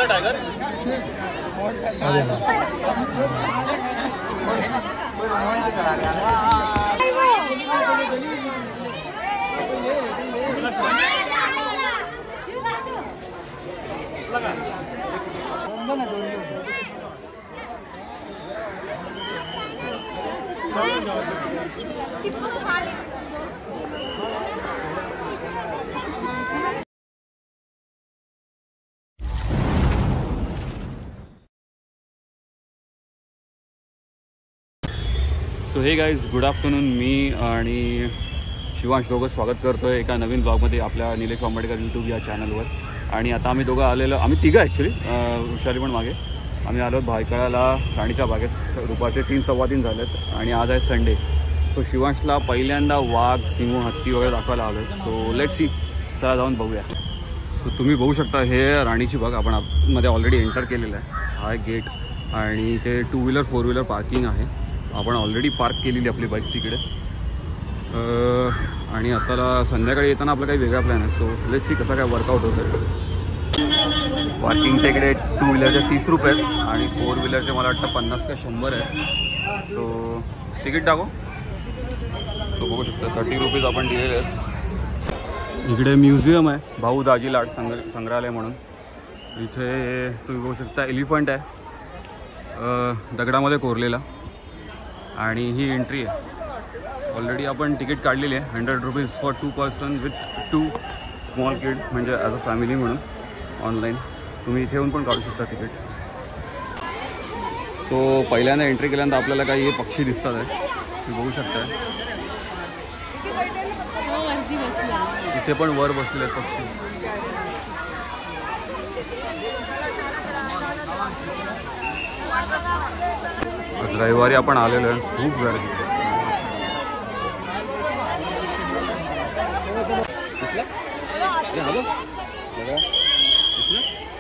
Tiger सो हे guys, good afternoon. मी आणि शिवांश दोघं स्वागत करतो आहे एका नवीन ब्लॉगमध्ये आपल्या निलेश आंबेडकर यूट्यूब या चॅनलवर. आणि आता आम्ही दोघं आलेलो, आम्ही तिघं ॲक्च्युली, वृषाली पण मागे. आम्ही आलो भायखळ्याला राणीच्या बागेत. दुपारचे 3-3:15 झालेत आणि आज आहे संडे. सो शिवांशला पहिल्यांदा वाघ, सिंह, हत्ती वगैरे दाखवायला आलो आहे. सो लेट्स सी, चला जाऊन बघूया. सो तुम्ही बघू शकता हे राणीची बाग. आपण आतमध्ये ऑलरेडी एंटर केलेलं आहे. हा गेट आणि ते 2 व्हीलर 4 व्हीलर पार्किंग आहे. आपण ऑलरेडी पार्क केलेली आपली बाईक तिकडे. आणि आता संध्याकाळी येताना आपला काही वेगळा प्लॅन आहे. सो लेट्स सी कसा काय वर्कआउट होतं. पार्किंगच्या इकडे 2 व्हीलरचे 30 रुपये आहेत आणि 4 व्हीलरचे मला वाटतं 50 का 100 आहे. सो तिकीट टाकू. सो बघू शकता 30 रुपीज आपण दिलेले आहेत. इकडे म्युझियम आहे, भाऊ दाजी लाड संग्रहालय म्हणून. इथे तुम्ही बघू शकता एलिफंट आहे दगडामध्ये कोरलेला. आणि ही एंट्री आहे. ऑलरेडी आपण तिकीट काढलेली आहे 100 rupees for 2 person with 2 small kid, म्हणजे ॲज अ फॅमिली म्हणून. ऑनलाईन तुम्ही इथे येऊन पण काढू शकता तिकीट. सो पहिल्यांदा एंट्री केल्यानंतर आपल्याला काही हे पक्षी दिसतात आहे, तुम्ही बघू शकता. इथे पण वर बसलेले आहेत पक्षी. आज रविवारी आपण आलेलो आहे. खूप गर्दी.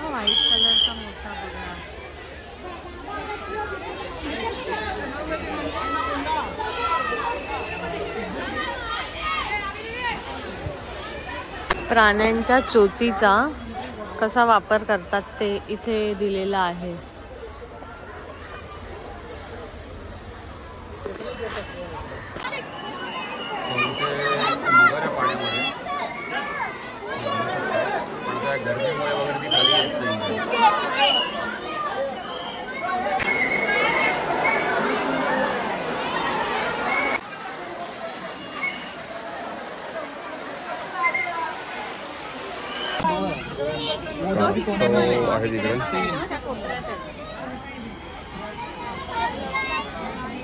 व्हाईट कलरचा मोठा बघा. प्राण्यांच्या चोचीचा कसा वापर करतात ते इथे दिलेला आहे. आहे तिकडे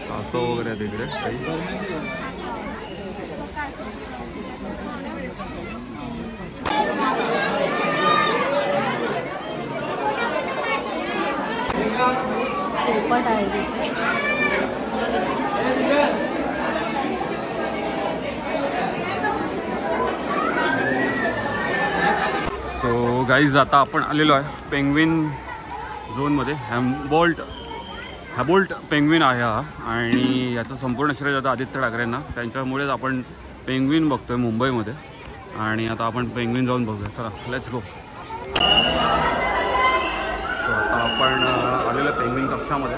कासव वगैरे आहे तिकडे काही. पोपट आहे तिथे. सो गाईज, आता आपण आलेलो आहे पेंग्विन झोनमध्ये. हॅबोल्ट पेंग्विन आहे हा. आणि याचं संपूर्ण श्रेय जातं आदित्य ठाकरेंना. त्यांच्यामुळेच आपण पेंग्विन बघतोय मुंबईमध्ये. आणि आता आपण पेंग्विन जाऊन बघूया. चला लेट्स गो. सो आता आपण आलेलो पेंग्विन कक्षामध्ये.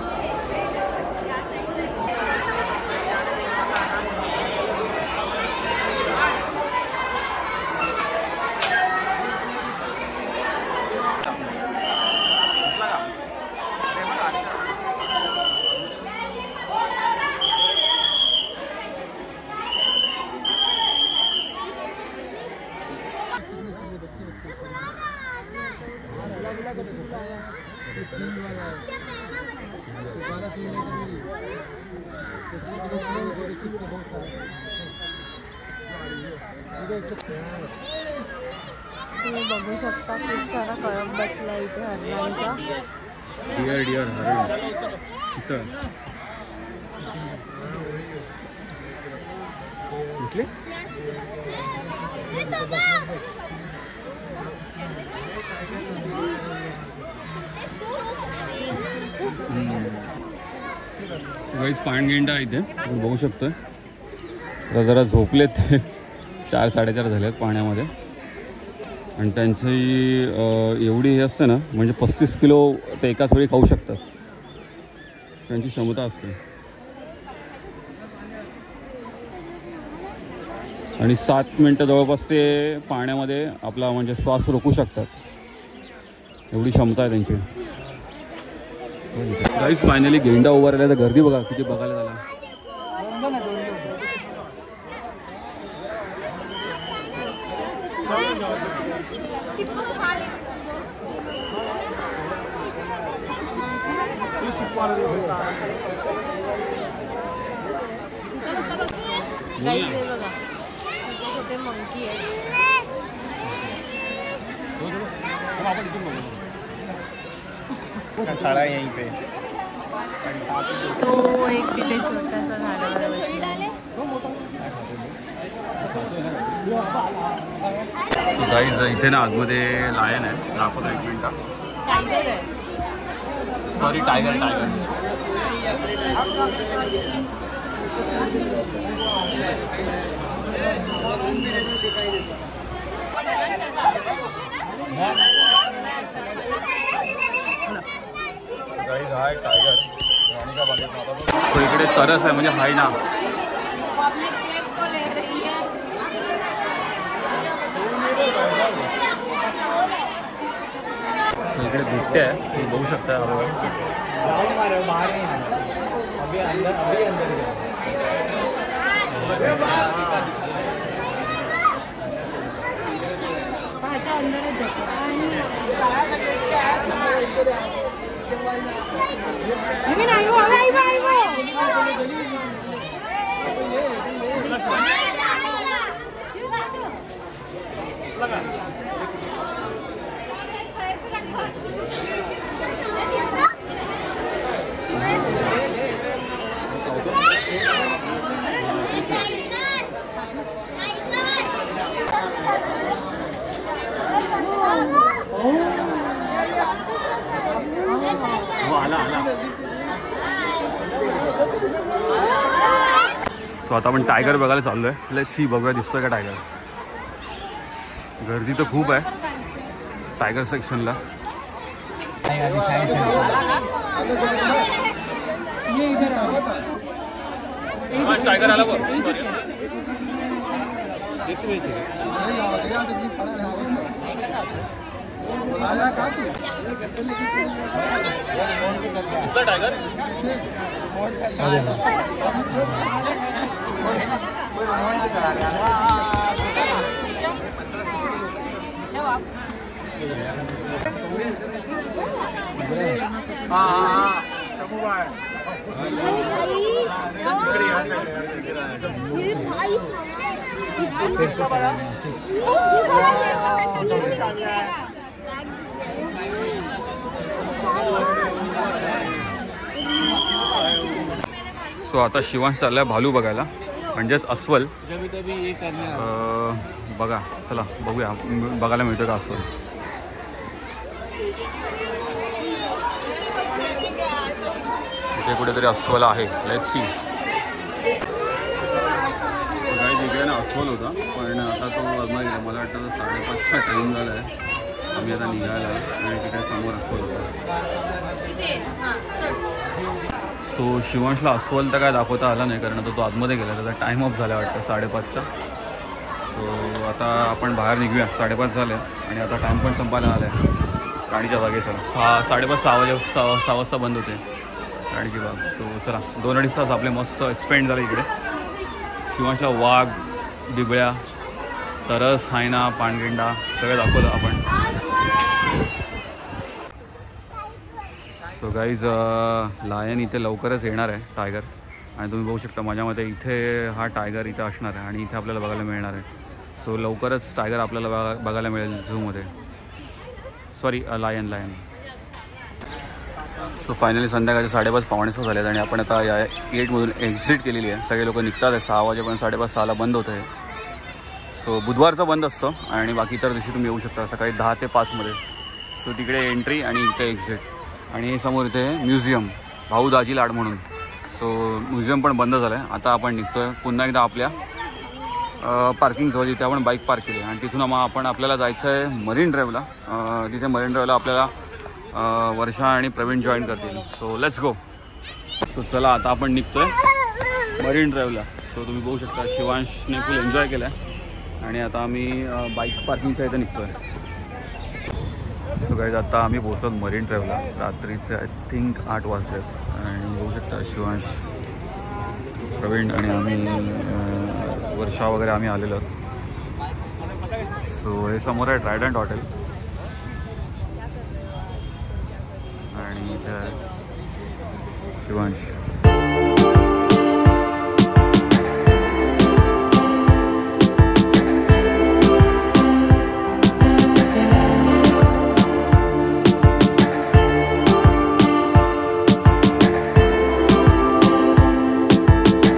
तुम्ही बघू शकता खूप सारा कळंब बसला इथे हरणांचा. डिअर हरण इथं दिसले. सगळीच पाणगेंडा इथे आपण बघू शकतो. जरा झोपलेत. 4-4:30 झालेत पाण्यामध्ये. आणि त्यांची एवढी हे असते ना, म्हणजे 35 किलो ते एकाच वेळी खाऊ शकतात, त्यांची क्षमता असते. आणि 7 मिनटं जवळपास ते पाण्यामध्ये आपला म्हणजे श्वास रोखू शकतात, एवढी क्षमता आहे त्यांची. गाईस फायनली गेंडा उभा राहिला, तर गर्दी बघा किती बघायला झाला. छोटे मंकी आहे. खड़ा यहीं पे तो एक तिथे छोटासा झाडावर गाईज इथे ना आतमध्ये लायन आहे, दाखवतो 1 मिनिट. टायगर आहे. Sorry tiger. गाईज हा आहे टायगर. सो इकडे तरस आहे म्हणजे हाय ना. सो इकडे बिबटे आहे, तुम्ही बघू शकता. सो आता आपण टायगर बघायला चाललो आहे. लेट्स सी, बघूया दिसतोय का टायगर. गर्दी तर खूप आहे टायगर सेक्शनला. टायगर आला बघ. टायगर सो आता शिवांश चाललाय भालू बघायला, म्हणजेच अस्वल. बघा चला बघूया बघायला मिळतं का अस्वल. इथे कुठेतरी अस्वल आहे. Let's see. काही तिकडे ना अस्वल होता, पण आता तो गेला. मला वाटतं 5:30चा टाईम झाला आहे, आम्ही आता निघायला. आणि तिकडे समोर अस्वल होता. सो शिवांशला अस्वल तर काय दाखवता आला नाही, कारण आता तो आतमध्ये गेला. त्याचा टाईम ऑफ झाला वाटतं 5:30चा. सो आता आपण बाहेर निघूया. 5:30 झाले आणि आता टाईम पण संपायला आला आहे राणीच्या बागेचा. 6:30 वाजता बंद होते राणीची बाग. सो चला 2-2.5 तास आपले मस्त एक्सपेंड झाले इकडे. शिवांशला वाघ, बिबळ्या, तरस, हायना, पाणगेंडा सगळं दाखवलं आपण. सो गाईज लायन इथे लवकरच येणार आहे, टायगर. आणि तुम्ही बघू शकता माझ्या मते इथे हा टायगर इथे असणार आहे आणि इथे आपल्याला बघायला मिळणार आहे. सो लवकरच टायगर आपल्याला बघायला मिळेल झूमध्ये. Sorry lion. सो फायनली संध्याकाळचे 5:30-5:45 झालेत आणि आपण आता या गेटमधून एक्झिट केलेली आहे. सगळे लोक निघतात आहे. 6 वाजेपर्यंत 5:30-6ला बंद होतं आहे. सो बुधवारचं बंद असतं आणि बाकी इतर दिवशी तुम्ही येऊ शकता सकाळी 10 ते 5मध्ये. सो तिकडे एंट्री आणि इथे एक्झिट. आणि समोर इथे म्युझियम, भाऊ दाजी लाड म्हणून. सो म्युझियम पण बंद झालं आहे. आता आपण निघतो आहे पुन्हा एकदा आपल्या पार्किंग जवळ जिथे आपण बाईक पार्क केली आणि तिथून मग आपल्याला जायचं आहे मरीन ड्राईव्हला. तिथे मरीन ड्राईव्हला आपल्याला वर्षा आणि प्रवीण जॉईन करतील. So let's go. सो चला आता आपण निघतोय मरीन ड्राईव्हला. सो तुम्ही बघू शकता शिवांशने फुल एन्जॉय केला आहे आणि आता आम्ही बाईक पार्किंगच्या इथं निघतोय. सो गाईज आता आम्ही पोहोचलो मरीन ड्राईव्हला. रात्रीचे आय थिंक 8 वाजलेत आणि बघू शकता शिवांश, प्रवीण आणि आम्ही वर्षा वगैरे आम्ही आलेलो. सो हे समोर आहे ट्रायडंट हॉटेल आणि इथे शिवांश.